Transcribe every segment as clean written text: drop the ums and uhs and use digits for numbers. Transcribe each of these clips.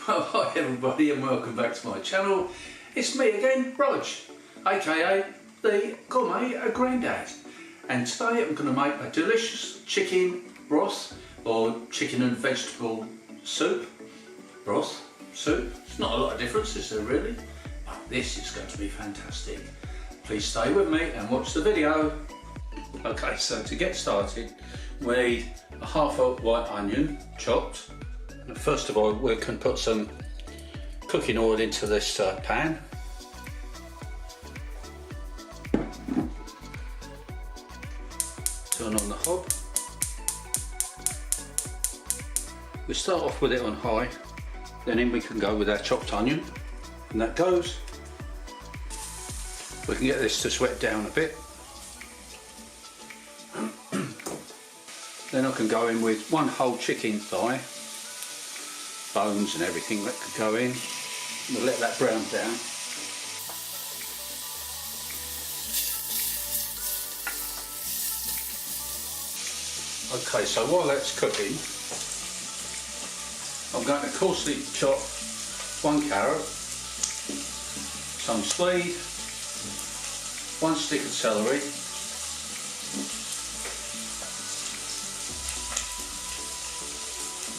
Hi everybody and welcome back to my channel. It's me again, Rog, aka the Gourmet Grandad. And today I'm going to make a delicious chicken broth or chicken and vegetable soup. Broth, soup, it's not a lot of difference, is there really? But this is going to be fantastic. Please stay with me and watch the video. Okay, so to get started we need a half a white onion chopped. And first of all we can put some cooking oil into this pan. Turn on the hob. We start off with it on high, then in we can go with our chopped onion, and that goes. We can get this to sweat down a bit. Then I can go in with one whole chicken thigh, bones and everything that could go in. We'll let that brown down. Okay, so while that's cooking, I'm going to coarsely chop one carrot, some swede, one stick of celery,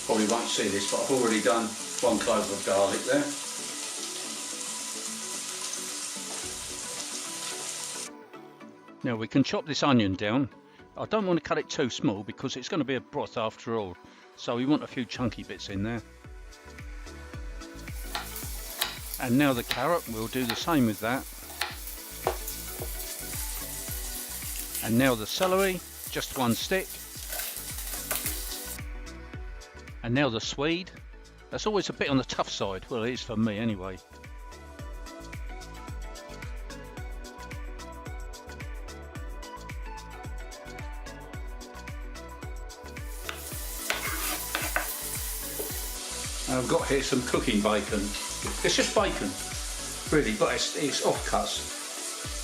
probably won't see this, but I've already done one clove of garlic there. Now we can chop this onion down. I don't want to cut it too small because it's going to be a broth after all, so we want a few chunky bits in there. And now the carrot, we'll do the same with that. And now the celery, just one stick. And now the swede. That's always a bit on the tough side, well it is for me anyway. I've got here some cooking bacon. It's just bacon, really, but it's offcuts.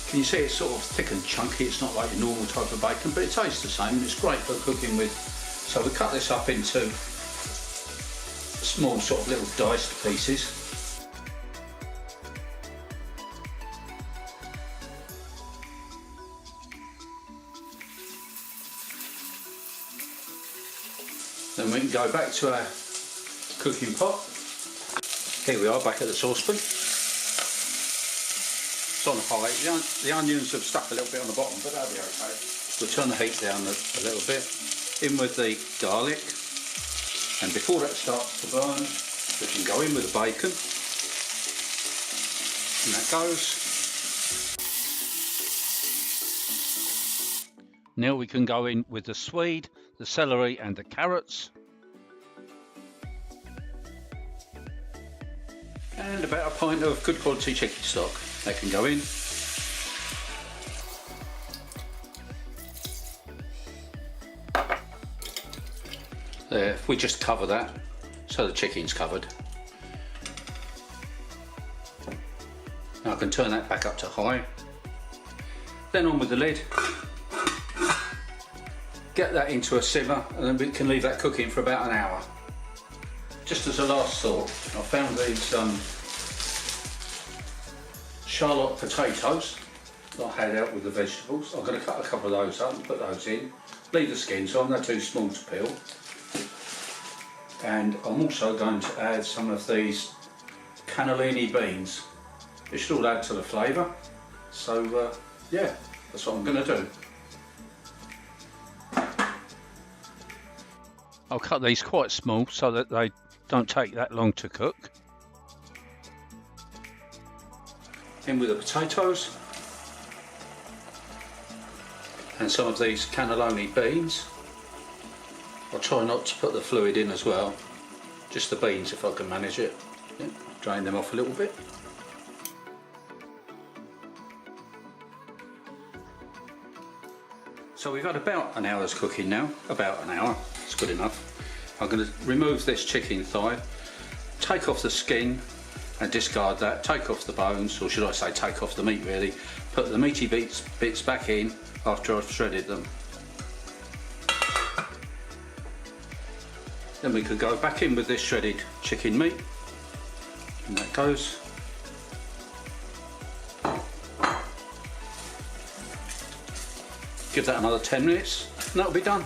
Can you see it's sort of thick and chunky? It's not like your normal type of bacon, but it tastes the same. It's great for cooking with. So we cut this up into small sort of little diced pieces. Then we can go back to our cooking pot. Here we are back at the saucepan. It's on high. The onions have stuck a little bit on the bottom, but that'll be okay. We'll turn the heat down a little bit. In with the garlic, and before that starts to burn, we can go in with the bacon. And that goes. Now we can go in with the swede, the celery and the carrots. And about a pint of good quality chicken stock. That can go in. There, we just cover that so the chicken's covered. Now I can turn that back up to high. Then on with the lid. Get that into a simmer and then we can leave that cooking for about an hour. Just as a last thought, I found these Charlotte potatoes that I had out with the vegetables. I'm going to cut a couple of those up and put those in. Leave the skins on, they're too small to peel. And I'm also going to add some of these cannellini beans. It should all add to the flavour. So yeah, that's what I'm going to do. I'll cut these quite small so that they don't take that long to cook. In with the potatoes and some of these cannellini beans. I'll try not to put the fluid in as well, just the beans if I can manage it. Yeah, drain them off a little bit. So we've had about an hour's cooking now, about an hour, it's good enough. I'm going to remove this chicken thigh, take off the skin and discard that, take off the bones, or should I say take off the meat really, put the meaty bits back in after I've shredded them. Then we could go back in with this shredded chicken meat And that goes. Give that another 10 minutes and that'll be done.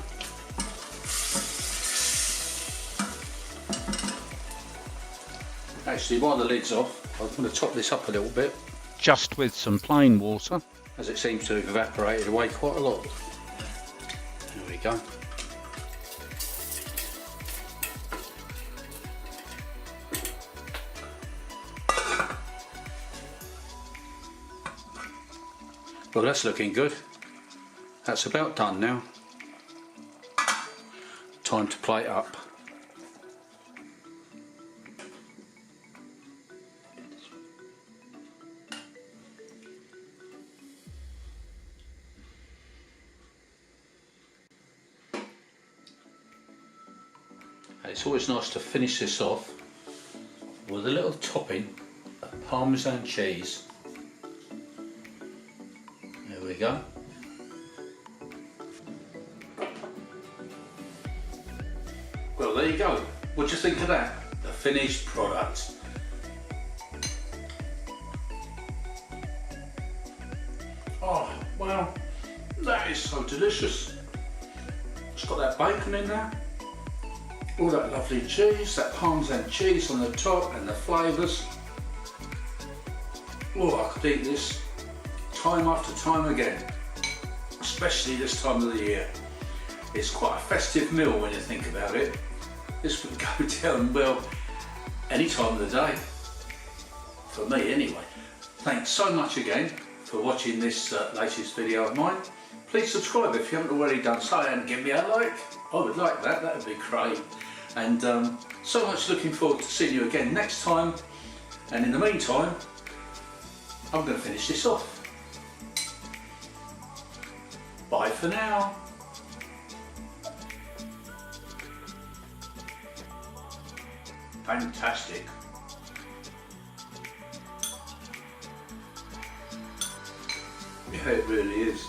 Actually, while the lid's off, I'm going to top this up a little bit, just with some plain water, as it seems to have evaporated away quite a lot. There we go. Well, that's looking good. That's about done now. Time to plate up. It's always nice to finish this off with a little topping of Parmesan cheese. There we go. Well, there you go. What do you think of that? The finished product. Oh, wow, that is so delicious. It's got that bacon in there. All that lovely cheese, that Parmesan cheese on the top and the flavours. Oh, I could eat this time after time again, especially this time of the year. It's quite a festive meal when you think about it. This would go down well any time of the day, for me anyway. Thanks so much again for watching this latest video of mine. Please subscribe if you haven't already done so and give me a like. I would like that, that would be great. And so much looking forward to seeing you again next time. And in the meantime, I'm going to finish this off. Bye for now. Fantastic. Yeah, it really is.